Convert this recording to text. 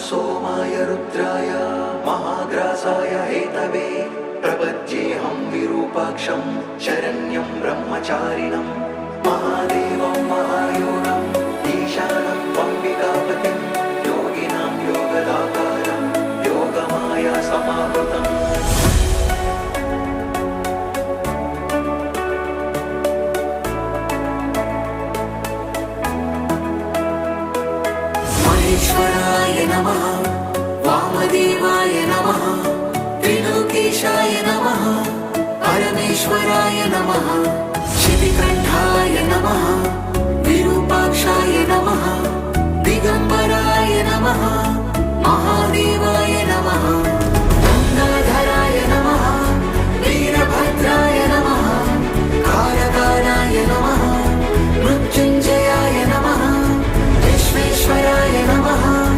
सोमाय रुद्राय महाग्रासाय हेतवे प्रपद्येऽहं विरूपाक्षं शरण्यं ब्रह्मचारिणं महादेवं महायोगम् ईशानं त्वम्बिकापतिं योगिनां योगदातारं योगमाया समावृतम् महेश्वराय नमः, वामदेवाय नमः, त्रिलोकेशाय नमः, परमेश्वराय नमः।